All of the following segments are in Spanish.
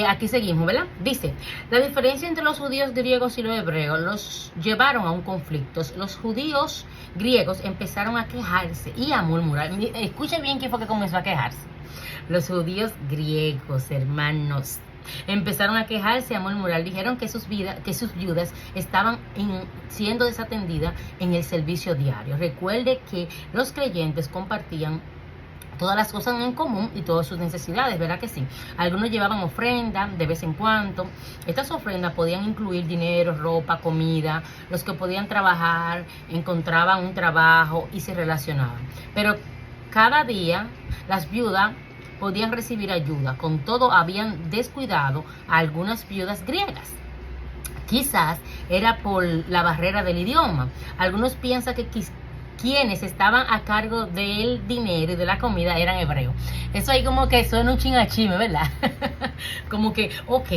Aquí seguimos, ¿verdad? Dice, la diferencia entre los judíos griegos y los hebreos los llevaron a un conflicto. Los judíos griegos empezaron a quejarse y a murmurar. Escuchen bien quién fue que comenzó a quejarse. Los judíos griegos, hermanos, empezaron a quejarse, a murmurar. Dijeron que sus viudas estaban siendo desatendidas en el servicio diario. Recuerde que los creyentes compartían todas las cosas en común y todas sus necesidades, ¿verdad que sí? Algunos llevaban ofrendas de vez en cuando. Estas ofrendas podían incluir dinero, ropa, comida. Los que podían trabajar encontraban un trabajo y se relacionaban. Pero cada día las viudas podían recibir ayuda. Con todo, habían descuidado a algunas viudas griegas. Quizás era por la barrera del idioma. Algunos piensan que quienes estaban a cargo del dinero y de la comida eran hebreos. Eso ahí como que suena un chingachime, ¿verdad? Como que, ok,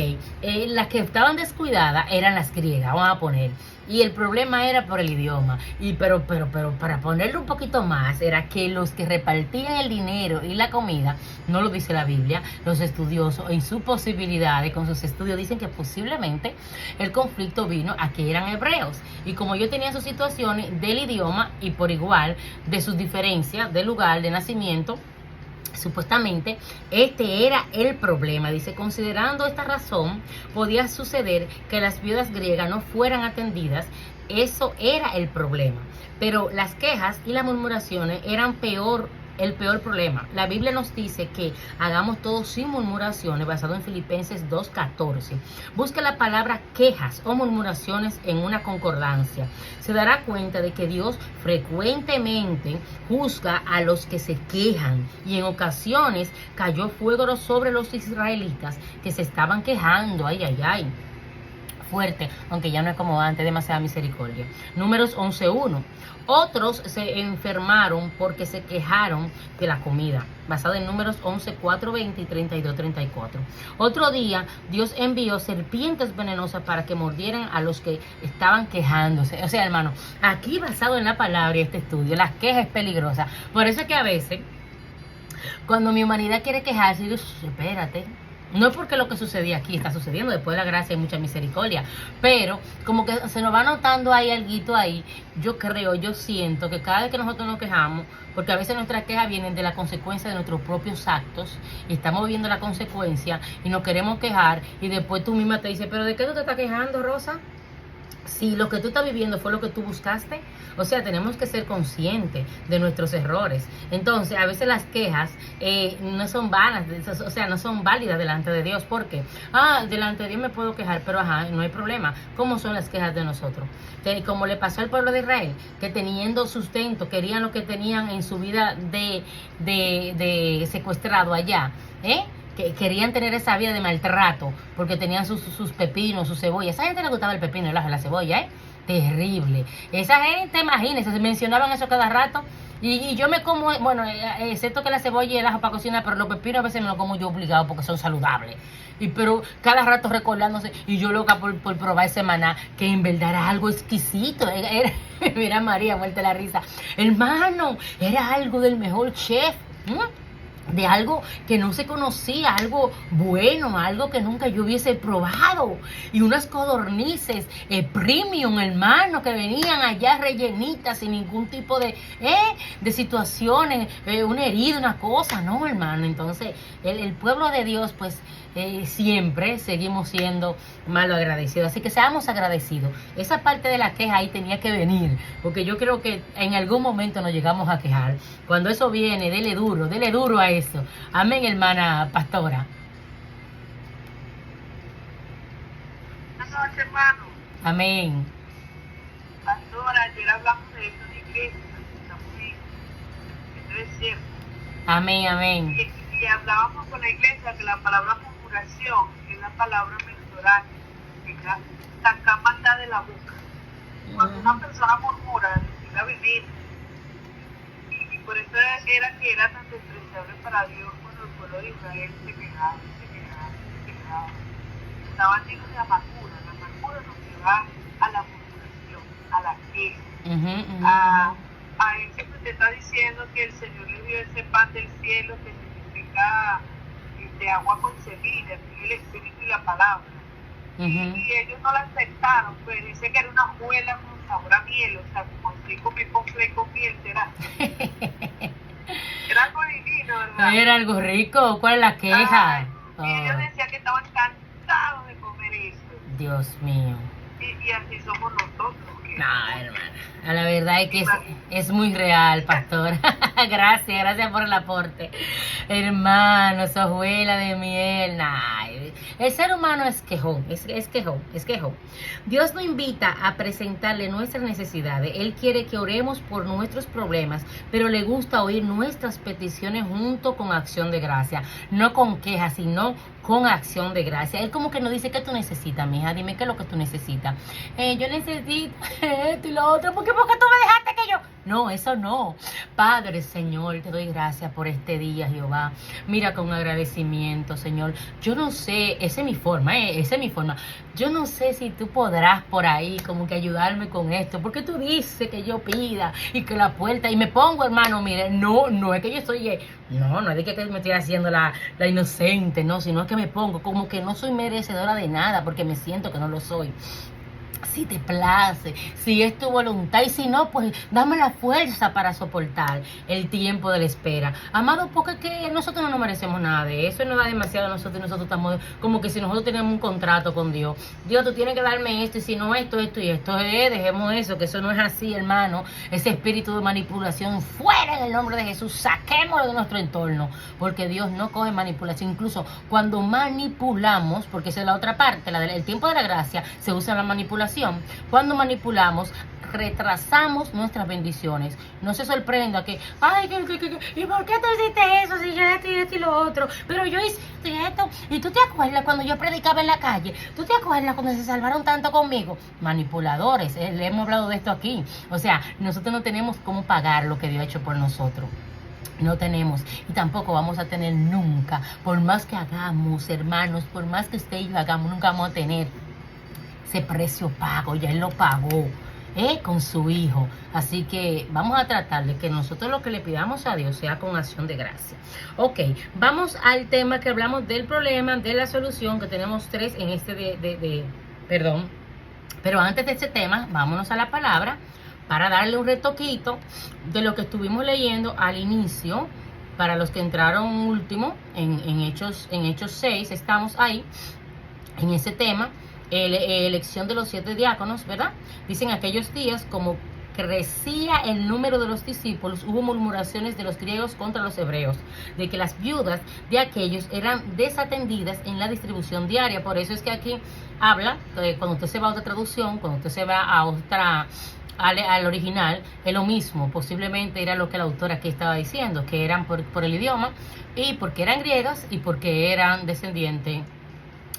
las que estaban descuidadas eran las griegas, vamos a poner. Y el problema era por el idioma. Pero para ponerlo un poquito más, era que los que repartían el dinero y la comida, no lo dice la Biblia, los estudiosos en sus posibilidades, con sus estudios, dicen que posiblemente el conflicto vino a que eran hebreos. Y como ellos tenían sus situaciones del idioma y por igual de sus diferencias de lugar de nacimiento, supuestamente este era el problema. Dice, considerando esta razón, podía suceder que las viudas griegas no fueran atendidas. Eso era el problema. Pero las quejas y las murmuraciones eran el peor problema. La Biblia nos dice que hagamos todo sin murmuraciones, basado en Filipenses 2:14. Busque la palabra quejas o murmuraciones en una concordancia. Se dará cuenta de que Dios frecuentemente juzga a los que se quejan, y en ocasiones cayó fuego sobre los israelitas que se estaban quejando. Ay, ay, ay. Fuerte, aunque ya no es como antes, demasiada misericordia. Números 11:1. Otros se enfermaron porque se quejaron de la comida, basado en Números 11:4-20 y 32-34. Otro día, Dios envió serpientes venenosas para que mordieran a los que estaban quejándose. O sea, hermano, aquí basado en la palabra y este estudio, la queja es peligrosa. Por eso es que a veces, cuando mi humanidad quiere quejarse, yo digo, espérate. No es porque lo que sucedía aquí está sucediendo, después de la gracia hay mucha misericordia, pero como que se nos va notando ahí alguito ahí. Yo siento que cada vez que nosotros nos quejamos, porque a veces nuestras quejas vienen de la consecuencia de nuestros propios actos, y estamos viendo la consecuencia y nos queremos quejar, y después tú misma te dices, pero ¿de qué tú te estás quejando, Rosa? Si lo que tú estás viviendo fue lo que tú buscaste. O sea, tenemos que ser conscientes de nuestros errores. Entonces, a veces las quejas no son vanas, o sea, no son válidas delante de Dios. ¿Por qué? Delante de Dios me puedo quejar, pero no hay problema. ¿Cómo son las quejas de nosotros? Como le pasó al pueblo de Israel, que teniendo sustento, querían lo que tenían en su vida de secuestrado allá, que querían tener esa vida de maltrato porque tenían sus pepinos, sus cebollas. A esa gente le gustaba el pepino y la cebolla, terrible. Esa gente, imagínense, se mencionaban eso cada rato. Y yo me como, bueno, excepto que la cebolla y el ajo para cocinar, pero los pepinos a veces me los como yo obligado porque son saludables. Pero cada rato recordándose, y yo loca por probar ese maná, que en verdad era algo exquisito. Mira María, muerte la risa. Hermano, era algo del mejor chef. De algo que no se conocía, algo bueno, algo que nunca yo hubiese probado, y unas codornices premium, hermano, que venían allá rellenitas sin ningún tipo de situaciones, una herida, una cosa, no, hermano. Entonces el pueblo de Dios, pues siempre seguimos siendo malo agradecidos, así que seamos agradecidos. Esa parte de la queja ahí tenía que venir, porque yo creo que en algún momento nos llegamos a quejar. Cuando eso viene, dele duro a eso. Amén, hermana pastora. Buenas noches, hermano. Amén. Pastora, ayer hablamos de eso en la iglesia, eso es cierto. Amén, amén. Y hablábamos con la iglesia que la palabra murmuración es la palabra mensural, que saca maldad de la boca. Cuando una persona murmura, significa venir. Y por eso era que era tan despreciable para Dios cuando el pueblo de Israel se quejaba. Estaban llenos de amargura. La amargura nos lleva a la murmuración, a la queja, a eso que usted está diciendo, que el Señor le dio ese pan del cielo, que significa de agua concebida, que es el Espíritu y la palabra. Ujú. Y ellos no la aceptaron, pues dice que era una muela con sabor a miel, o sea, como si comer con flake con miel, será. Era algo divino, ¿verdad? ¿Era algo rico? ¿Cuál es la queja? Ay, y ellos decían que estaban cansados de comer eso. Dios mío. Y así somos nosotros. Que No, hermana. La verdad es que es muy real, pastor. Gracias por el aporte. Hermanos, hojuela de miel. Nah, el ser humano es quejón, es quejón. Dios nos invita a presentarle nuestras necesidades. Él quiere que oremos por nuestros problemas, pero le gusta oír nuestras peticiones junto con acción de gracia. No con quejas, sino con acción de gracia. Él como que nos dice, ¿qué tú necesitas, mija? Dime qué es lo que tú necesitas. Yo necesito esto y lo otro. ¿Por qué tú me dejaste que yo? No, eso no. Padre, Señor, te doy gracias por este día, Jehová. Mira, con agradecimiento, Señor. Yo no sé, esa es mi forma, esa es mi forma. Yo no sé si tú podrás por ahí como que ayudarme con esto. Porque tú dices que yo pida y que la puerta, y me pongo, hermano, mire, no es que yo estoy, no es de que me estoy haciendo la inocente, no, sino es que me pongo como que no soy merecedora de nada porque me siento que no lo soy. Si te place, si es tu voluntad, y si no, pues dame la fuerza para soportar el tiempo de la espera. Amado, porque es que nosotros no nos merecemos nada de eso, nos da demasiado a nosotros, y nosotros estamos como que si nosotros tenemos un contrato con Dios. Dios, tú tienes que darme esto, y si no esto y esto, dejemos eso, que eso no es así, hermano. Ese espíritu de manipulación, fuera en el nombre de Jesús, saquémoslo de nuestro entorno, porque Dios no coge manipulación. Incluso cuando manipulamos, porque esa es la otra parte, el tiempo de la gracia, se usa la manipulación. Cuando manipulamos, retrasamos nuestras bendiciones. No se sorprenda que, ay, ¿y por qué tú hiciste eso? Si yo esto y lo otro. Pero yo hice esto. ¿Y tú te acuerdas cuando yo predicaba en la calle? ¿Tú te acuerdas cuando se salvaron tanto conmigo? Manipuladores, le hemos hablado de esto aquí. O sea, nosotros no tenemos cómo pagar lo que Dios ha hecho por nosotros. No tenemos, y tampoco vamos a tener nunca. Por más que hagamos, hermanos, por más que usted y yo hagamos, nunca vamos a tener ese precio pago. Ya Él lo pagó con su Hijo. Así que vamos a tratar de que nosotros lo que le pidamos a Dios sea con acción de gracia. Ok, vamos al tema que hablamos del problema, de la solución, que tenemos 3 en este perdón. Pero antes de ese tema, vámonos a la palabra para darle un retoquito de lo que estuvimos leyendo al inicio. Para los que entraron último en Hechos 6, estamos ahí en ese tema. Elección de los 7 diáconos, ¿verdad? Dicen aquellos días, como crecía el número de los discípulos, hubo murmuraciones de los griegos contra los hebreos, de que las viudas de aquellos eran desatendidas en la distribución diaria. Por eso es que aquí habla, cuando usted se va a otra traducción, cuando usted se va a otra, al original, es lo mismo. Posiblemente era lo que el autor aquí estaba diciendo, que eran por el idioma, y porque eran griegas, y porque eran descendientes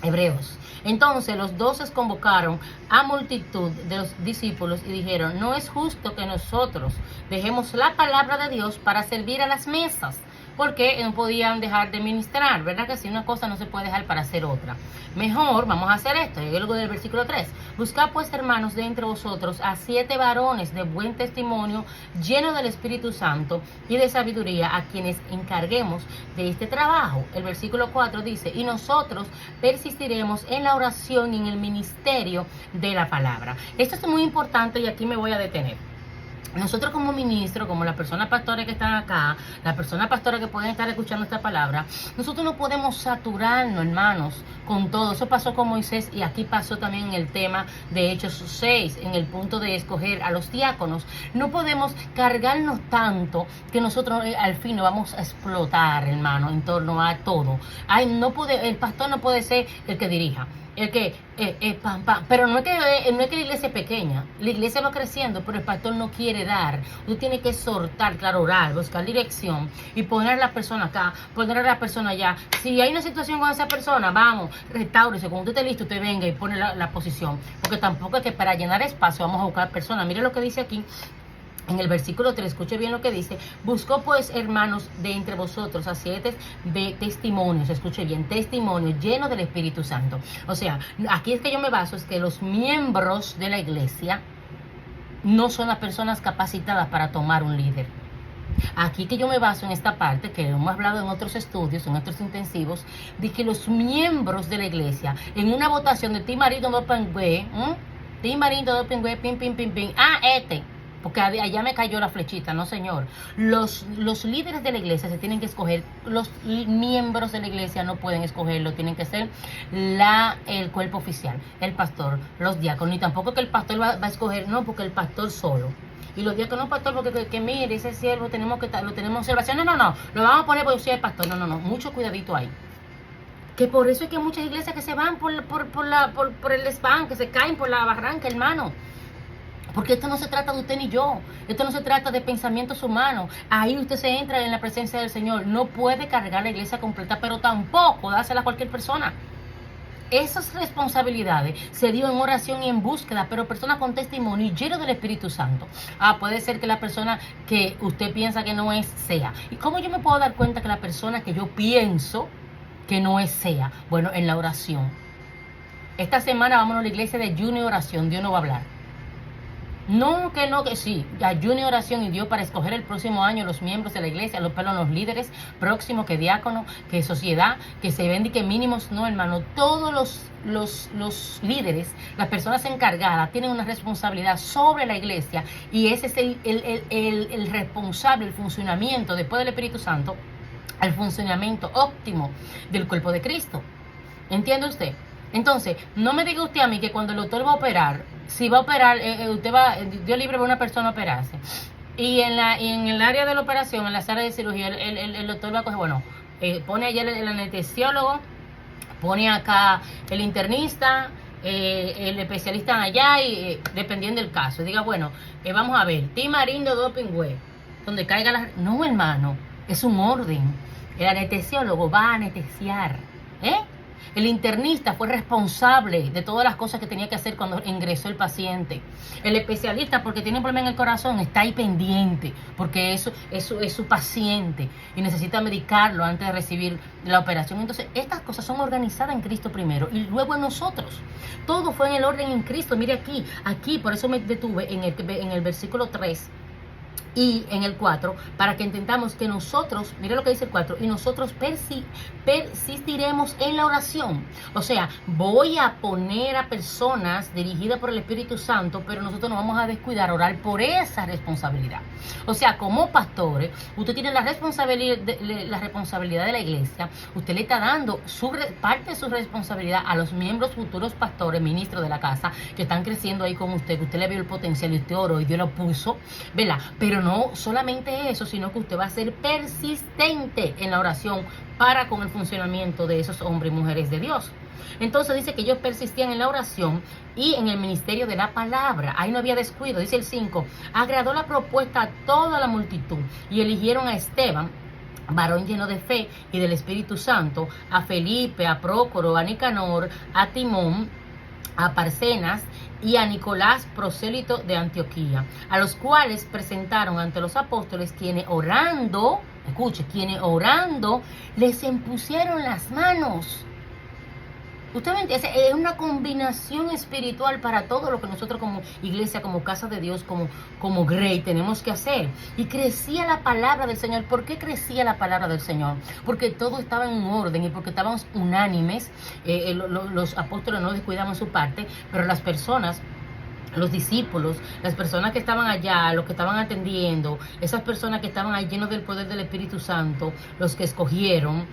hebreos. Entonces los 12 convocaron a multitud de los discípulos y dijeron: no es justo que nosotros dejemos la palabra de Dios para servir a las mesas, porque no podían dejar de ministrar, ¿verdad? Que si una cosa no se puede dejar para hacer otra. Mejor vamos a hacer esto. Y luego del versículo 3: buscad pues, hermanos, de entre vosotros a 7 varones de buen testimonio, llenos del Espíritu Santo y de sabiduría, a quienes encarguemos de este trabajo. El versículo 4 dice: y nosotros persistiremos en la oración y en el ministerio de la palabra. Esto es muy importante y aquí me voy a detener. Nosotros como ministros, como las personas pastoras que están acá, las personas pastoras que pueden estar escuchando esta palabra, nosotros no podemos saturarnos, hermanos, con todo. Eso pasó con Moisés y aquí pasó también en el tema de Hechos 6, en el punto de escoger a los diáconos. No podemos cargarnos tanto que nosotros al fin nos vamos a explotar, hermano, en torno a todo. El pastor no puede ser el que dirija. Pero no es que la iglesia es pequeña, la iglesia va creciendo, pero el pastor no quiere dar. Tú tienes que exhortar, claro, orar, buscar dirección y poner a la persona acá, poner a la persona allá. Si hay una situación con esa persona, vamos, restáurese. Cuando usted esté listo, usted venga y pone la posición, porque tampoco es que para llenar espacio vamos a buscar personas. Mire lo que dice aquí en el versículo 3, escuche bien lo que dice: buscó pues, hermanos, de entre vosotros a 7 de testimonios, escuche bien, testimonios llenos del Espíritu Santo. O sea, aquí es que yo me baso, es que los miembros de la iglesia no son las personas capacitadas para tomar un líder. Aquí que yo me baso en esta parte, que hemos hablado en otros estudios, en otros intensivos, de que los miembros de la iglesia, en una votación de ti marido no pingüe, ti marido no pingüe, pim, pim, pim, pim, porque allá me cayó la flechita, no señor. Los líderes de la iglesia se tienen que escoger, los miembros de la iglesia no pueden escogerlo, tienen que ser el cuerpo oficial, el pastor, los diáconos, ni tampoco que el pastor va a escoger, no, porque el pastor solo. Y los diáconos, pastor, porque que mire, ese siervo lo tenemos en observación. No, lo vamos a poner porque yo soy el pastor. No, mucho cuidadito ahí. Que por eso es que hay muchas iglesias que se van por el desván, que se caen por la barranca, hermano. Porque esto no se trata de usted ni yo. Esto no se trata de pensamientos humanos. Ahí usted se entra en la presencia del Señor. No puede cargar la iglesia completa, pero tampoco dársela a cualquier persona. Esas responsabilidades se dio en oración y en búsqueda, pero personas con testimonio lleno del Espíritu Santo. Puede ser que la persona que usted piensa que no es sea. ¿Y cómo yo me puedo dar cuenta que la persona que yo pienso que no es sea? Bueno, en la oración. Esta semana vamos a la iglesia de ayuno y oración. Dios no va a hablar. No, que sí, ayuno y oración y Dios para escoger el próximo año los miembros de la iglesia, los líderes próximos, que diácono, que sociedad, que se ven y que mínimos, no hermano, todos los líderes, las personas encargadas tienen una responsabilidad sobre la iglesia y ese es el responsable, el funcionamiento después del Espíritu Santo, el funcionamiento óptimo del cuerpo de Cristo. ¿Entiende usted? Entonces, no me diga usted a mí que cuando el doctor va a operar, si va a operar, Dios libre a una persona a operarse. Y en el área de la operación, en la sala de cirugía, el doctor va a coger, pone allá el anestesiólogo, pone acá el internista, el especialista allá, y dependiendo del caso. Diga, vamos a ver, Timarindo Dopingüe, donde caiga la... No, hermano, es un orden. El anestesiólogo va a anestesiar, El internista fue responsable de todas las cosas que tenía que hacer cuando ingresó el paciente. El especialista, porque tiene un problema en el corazón, está ahí pendiente, porque eso es su paciente y necesita medicarlo antes de recibir la operación. Entonces, estas cosas son organizadas en Cristo primero y luego en nosotros. Todo fue en el orden en Cristo. Mire aquí, por eso me detuve en el versículo 3. Y en el 4, para que entendamos que nosotros, mire lo que dice el 4, y nosotros persistiremos en la oración. O sea, voy a poner a personas dirigidas por el Espíritu Santo, pero nosotros nos vamos a descuidar a orar por esa responsabilidad. O sea, como pastores, usted tiene la responsabilidad de la iglesia, usted le está dando parte de su responsabilidad a los miembros futuros pastores, ministros de la casa, que están creciendo ahí con usted, que usted le vio el potencial y usted oró y Dios lo puso, ¿verdad? Pero no solamente eso, sino que usted va a ser persistente en la oración para con el funcionamiento de esos hombres y mujeres de Dios. Entonces dice que ellos persistían en la oración y en el ministerio de la palabra. Ahí no había descuido. Dice el 5, agradó la propuesta a toda la multitud y eligieron a Esteban, varón lleno de fe y del Espíritu Santo, a Felipe, a Prócoro, a Nicanor, a Timón, a Parcenas y a Nicolás, prosélito de Antioquía, a los cuales presentaron ante los apóstoles, quienes orando les impusieron las manos. Usted me entiende, es una combinación espiritual para todo lo que nosotros como iglesia, como casa de Dios, como Grey tenemos que hacer. Y crecía la palabra del Señor. ¿Por qué crecía la palabra del Señor? Porque todo estaba en un orden y porque estábamos unánimes. Los apóstoles no descuidaban su parte, pero las personas, los discípulos, las personas que estaban allá, los que estaban atendiendo, esas personas que estaban ahí llenos del poder del Espíritu Santo, los que escogieron,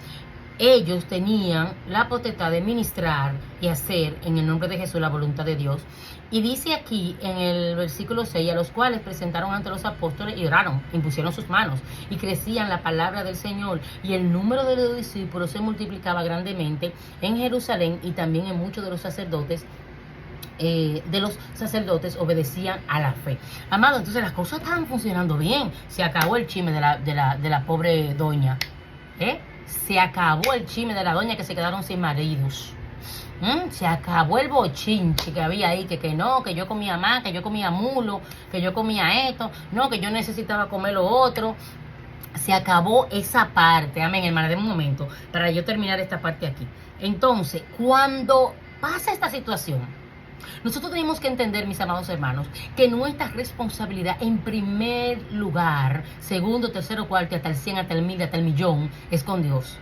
ellos tenían la potestad de ministrar y hacer en el nombre de Jesús la voluntad de Dios. Y dice aquí en el versículo 6, a los cuales presentaron ante los apóstoles y oraron, impusieron sus manos y crecían la palabra del Señor, y el número de los discípulos se multiplicaba grandemente en Jerusalén, y también en muchos de los sacerdotes obedecían a la fe. Amado, entonces las cosas estaban funcionando bien. Se acabó el chisme de la pobre doña, se acabó el chisme de la doña que se quedaron sin maridos. Se acabó el bochinche que había ahí, que no, que yo comía más, que yo comía mulo, que yo comía esto, no, que yo necesitaba comer lo otro. Se acabó esa parte. Amén, hermana, déme un momento para yo terminar esta parte aquí. Entonces, cuando pasa esta situación, Nosotros tenemos que entender, mis amados hermanos, que nuestra responsabilidad en primer lugar, segundo, tercero, cuarto, hasta el 100, hasta el 1000, hasta el millón, es con Dios.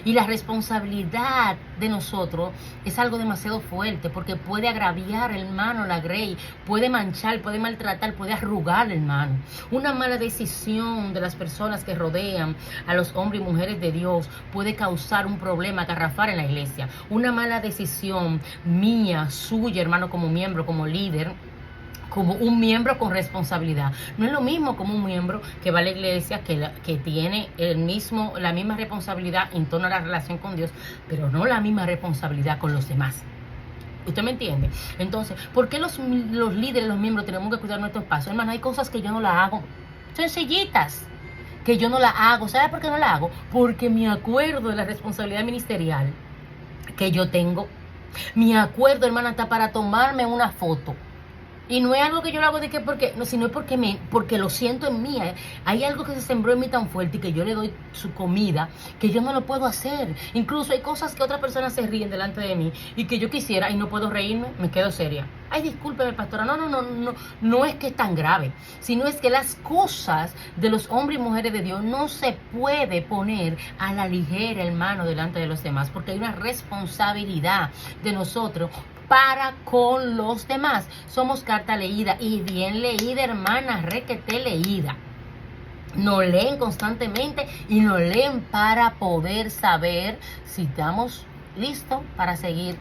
Y la responsabilidad de nosotros es algo demasiado fuerte porque puede agraviar, hermano, la grey, puede manchar, puede maltratar, puede arrugar, hermano. Una mala decisión de las personas que rodean a los hombres y mujeres de Dios puede causar un problema garrafal en la iglesia. Una mala decisión mía, suya, hermano, como miembro, como líder, como un miembro con responsabilidad. No es lo mismo como un miembro que va a la iglesia, que tiene la misma responsabilidad en torno a la relación con Dios, pero no la misma responsabilidad con los demás. ¿Usted me entiende? Entonces, ¿por qué los líderes, los miembros tenemos que cuidar nuestros pasos? Hermano, hay cosas que yo no las hago sencillitas, que yo no las hago. ¿Sabe por qué no las hago? Porque me acuerdo de la responsabilidad ministerial que yo tengo. Me acuerdo, hermana, hasta para tomarme una foto. Y no es algo que yo lo hago de que porque, no, sino porque lo siento en mí. Hay algo que se sembró en mí tan fuerte y que yo le doy su comida, que yo no lo puedo hacer. Incluso hay cosas que otras personas se ríen delante de mí y que yo quisiera y no puedo reírme, me quedo seria. Ay, discúlpeme, pastora, no es que es tan grave, sino es que las cosas de los hombres y mujeres de Dios no se puede poner a la ligera, hermano, delante de los demás, porque hay una responsabilidad de nosotros para con los demás. Somos carta leída y bien leída, hermana, requete leída. Nos leen constantemente y nos leen para poder saber si estamos listos para seguir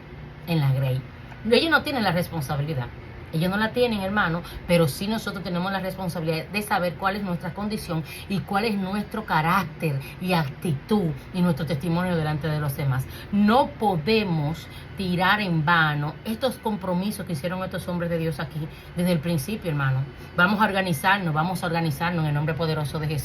en la grey. Ellos no tienen la responsabilidad. Ellos no la tienen, hermano, pero sí nosotros tenemos la responsabilidad de saber cuál es nuestra condición y cuál es nuestro carácter y actitud y nuestro testimonio delante de los demás. No podemos tirar en vano estos compromisos que hicieron estos hombres de Dios aquí desde el principio, hermano. Vamos a organizarnos en el nombre poderoso de Jesús.